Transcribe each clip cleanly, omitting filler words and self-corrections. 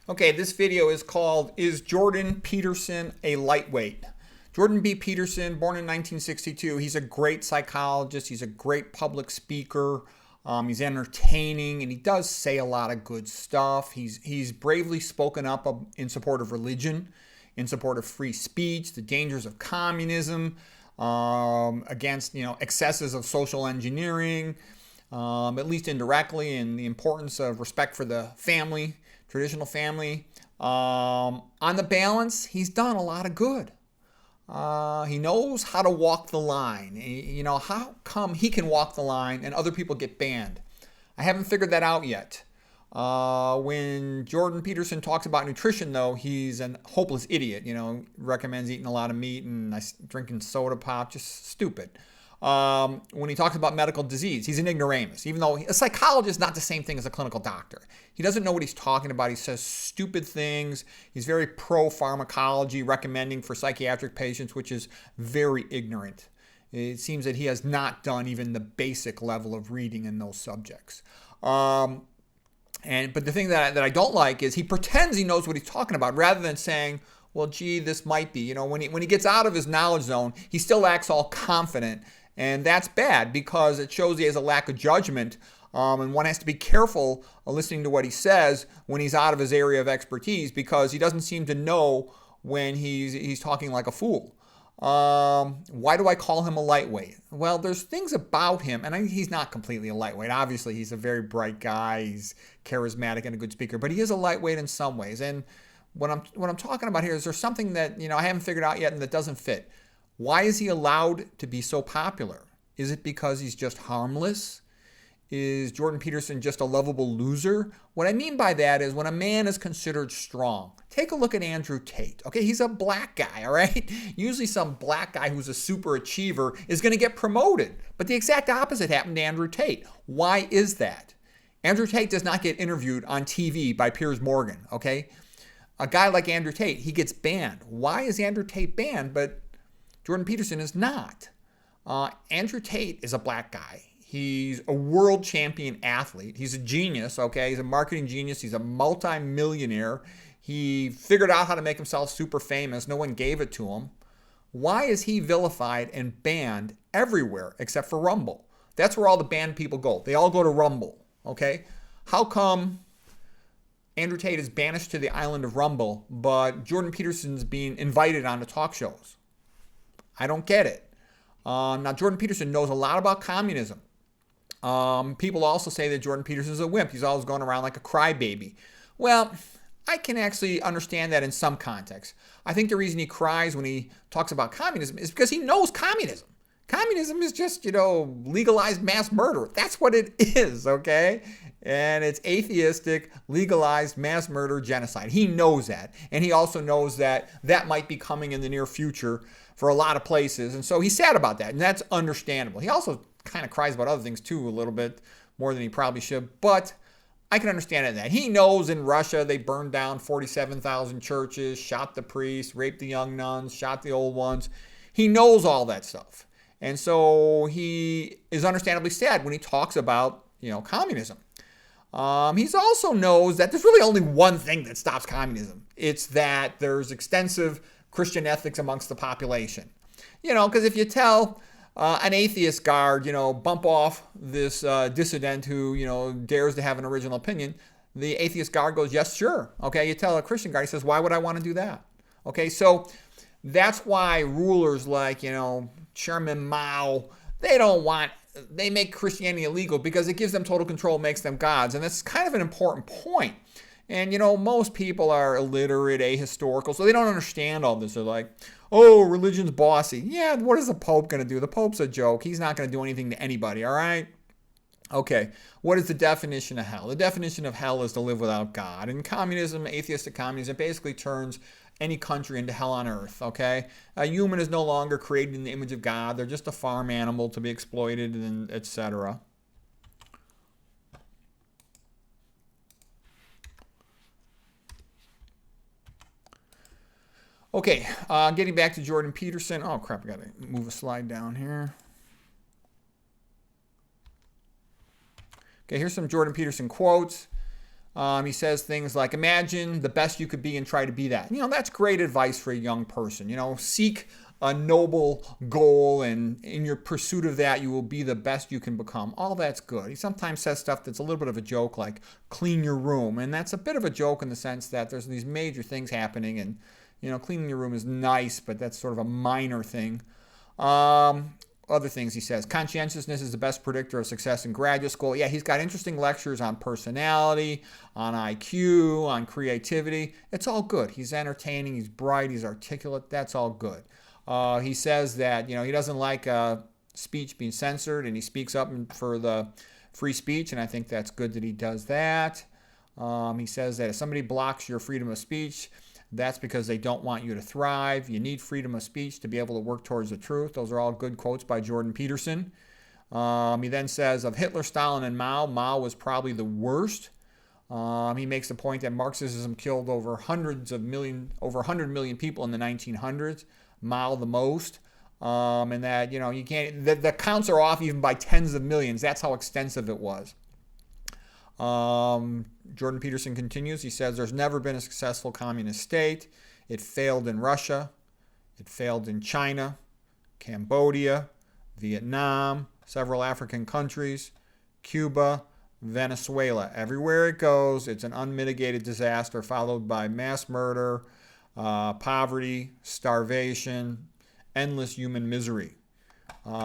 Okay, this video is called, Is Jordan Peterson a Lightweight? Jordan B. Peterson, born in 1962, he's a great psychologist. He's a great public speaker. He's entertaining, and he does say a lot of good stuff. He's bravely spoken up in support of religion, in support of free speech, the dangers of communism, against excesses of social engineering, at least indirectly, and the importance of respect for the family, traditional family. On the balance, he's done a lot of good. He knows how to walk the line. How come he can walk the line and other people get banned? I haven't figured that out yet. When Jordan Peterson talks about nutrition, though, he's a hopeless idiot. Recommends eating a lot of meat and drinking soda pop. Just stupid. When he talks about medical disease, he's an ignoramus. Even though a psychologist is not the same thing as a clinical doctor. He doesn't know what he's talking about. He says stupid things. He's very pro-pharmacology, recommending for psychiatric patients, which is very ignorant. It seems that he has not done even the basic level of reading in those subjects. But the thing that I don't like is he pretends he knows what he's talking about rather than saying, well, gee, this might be. When he gets out of his knowledge zone, he still acts all confident. And that's bad because it shows he has a lack of judgment. And one has to be careful listening to what he says when he's out of his area of expertise because he doesn't seem to know when he's talking like a fool. Why do I call him a lightweight? Well, there's things about him, and he's not completely a lightweight. Obviously, he's a very bright guy. He's charismatic and a good speaker, but he is a lightweight in some ways. And what I'm talking about here is there's something that I haven't figured out yet and that doesn't fit. Why is he allowed to be so popular? Is it because he's just harmless? Is Jordan Peterson just a lovable loser? What I mean by that is when a man is considered strong. Take a look at Andrew Tate. Okay, he's a black guy, all right? Usually some black guy who's a super achiever is going to get promoted. But the exact opposite happened to Andrew Tate. Why is that? Andrew Tate does not get interviewed on TV by Piers Morgan, okay? A guy like Andrew Tate, he gets banned. Why is Andrew Tate banned, but Jordan Peterson is not? Andrew Tate is a black guy. He's a world champion athlete. He's a genius, okay? He's a marketing genius. He's a multi-millionaire. He figured out how to make himself super famous. No one gave it to him. Why is he vilified and banned everywhere except for Rumble? That's where all the banned people go. They all go to Rumble, okay? How come Andrew Tate is banished to the island of Rumble, but Jordan Peterson's being invited onto talk shows? I don't get it. Now, Jordan Peterson knows a lot about communism. People also say that Jordan Peterson is a wimp. He's always going around like a crybaby. Well, I can actually understand that in some context. I think the reason he cries when he talks about communism is because he knows communism. Communism is just, legalized mass murder. That's what it is, okay? And it's atheistic, legalized mass murder genocide. He knows that. And he also knows that that might be coming in the near future for a lot of places. And so he's sad about that. And that's understandable. He also kind of cries about other things too a little bit more than he probably should. But I can understand that. He knows in Russia they burned down 47,000 churches, shot the priests, raped the young nuns, shot the old ones. He knows all that stuff. And so he is understandably sad when he talks about, communism. He also knows that there's really only one thing that stops communism. It's that there's extensive Christian ethics amongst the population. Because if you tell an atheist guard, bump off this dissident who, dares to have an original opinion, the atheist guard goes, yes, sure. Okay, you tell a Christian guard, he says, why would I want to do that? Okay, so that's why rulers like, Chairman Mao, they make Christianity illegal because it gives them total control, makes them gods. And that's kind of an important point. And, most people are illiterate, ahistorical, so they don't understand all this. They're like, oh, religion's bossy. Yeah, what is the Pope going to do? The Pope's a joke. He's not going to do anything to anybody, all right? Okay, what is the definition of hell? The definition of hell is to live without God. And communism, atheistic communism, basically turns any country into hell on earth, okay? A human is no longer created in the image of God. They're just a farm animal to be exploited, and etc. Okay, getting back to Jordan Peterson. Oh, crap, I got to move a slide down here. Okay, here's some Jordan Peterson quotes. He says things like, imagine the best you could be and try to be that. That's great advice for a young person. Seek a noble goal, and in your pursuit of that, you will be the best you can become. All that's good. He sometimes says stuff that's a little bit of a joke, like clean your room. And that's a bit of a joke in the sense that there's these major things happening, and, cleaning your room is nice, but that's sort of a minor thing. Other things he says. Conscientiousness is the best predictor of success in graduate school. Yeah, he's got interesting lectures on personality, on IQ, on creativity. It's all good. He's entertaining, he's bright, he's articulate. That's all good. He says that, he doesn't like speech being censored, and he speaks up for the free speech, and I think that's good that he does that. He says that if somebody blocks your freedom of speech, that's because they don't want you to thrive. You need freedom of speech to be able to work towards the truth. Those are all good quotes by Jordan Peterson. He then says of Hitler, Stalin, and Mao, Mao was probably the worst. He makes the point that Marxism killed over 100 million people in the 1900s. Mao the most. And that, you can't, the counts are off even by tens of millions. That's how extensive it was. Jordan Peterson continues. He says there's never been a successful communist state. It failed in Russia. It failed in China, Cambodia, Vietnam, several African countries, Cuba, Venezuela. Everywhere it goes, it's an unmitigated disaster followed by mass murder, poverty, starvation, endless human misery.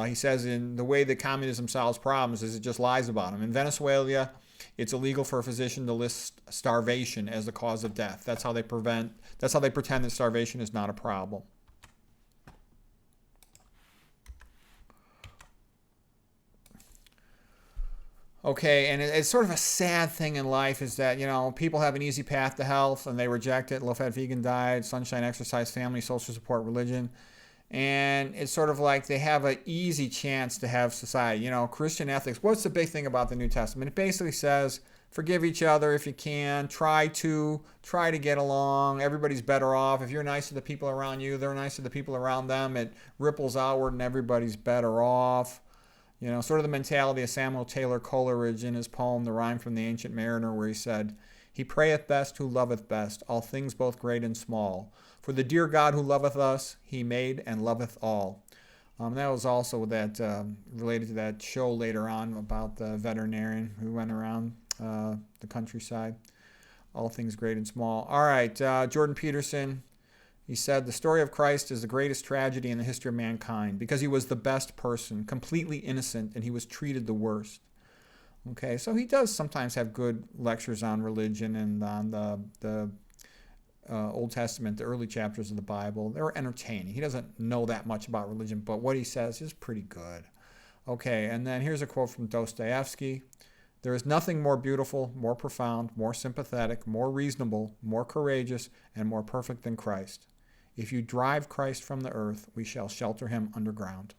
He says in the way that communism solves problems is it just lies about them. In Venezuela, it's illegal for a physician to list starvation as the cause of death. That's how they pretend that starvation is not a problem. Okay, and it's sort of a sad thing in life is that, people have an easy path to health and they reject it. Low-fat vegan diet, sunshine, exercise, family, social support, religion. And it's sort of like they have an easy chance to have society. Christian ethics. What's the big thing about the New Testament? It basically says, forgive each other if you can. Try to get along. Everybody's better off. If you're nice to the people around you, they're nice to the people around them. It ripples outward and everybody's better off. Sort of the mentality of Samuel Taylor Coleridge in his poem, The Rhyme from the Ancient Mariner, where he said, he prayeth best who loveth best, all things both great and small. For the dear God who loveth us, he made and loveth all. That was also related to that show later on about the veterinarian who went around the countryside. All things great and small. All right, Jordan Peterson, he said, the story of Christ is the greatest tragedy in the history of mankind because he was the best person, completely innocent, and he was treated the worst. Okay, so he does sometimes have good lectures on religion and on the Old Testament, the early chapters of the Bible. They're entertaining. He doesn't know that much about religion, but what he says is pretty good. Okay, and then here's a quote from Dostoevsky. There is nothing more beautiful, more profound, more sympathetic, more reasonable, more courageous, and more perfect than Christ. If you drive Christ from the earth, we shall shelter him underground.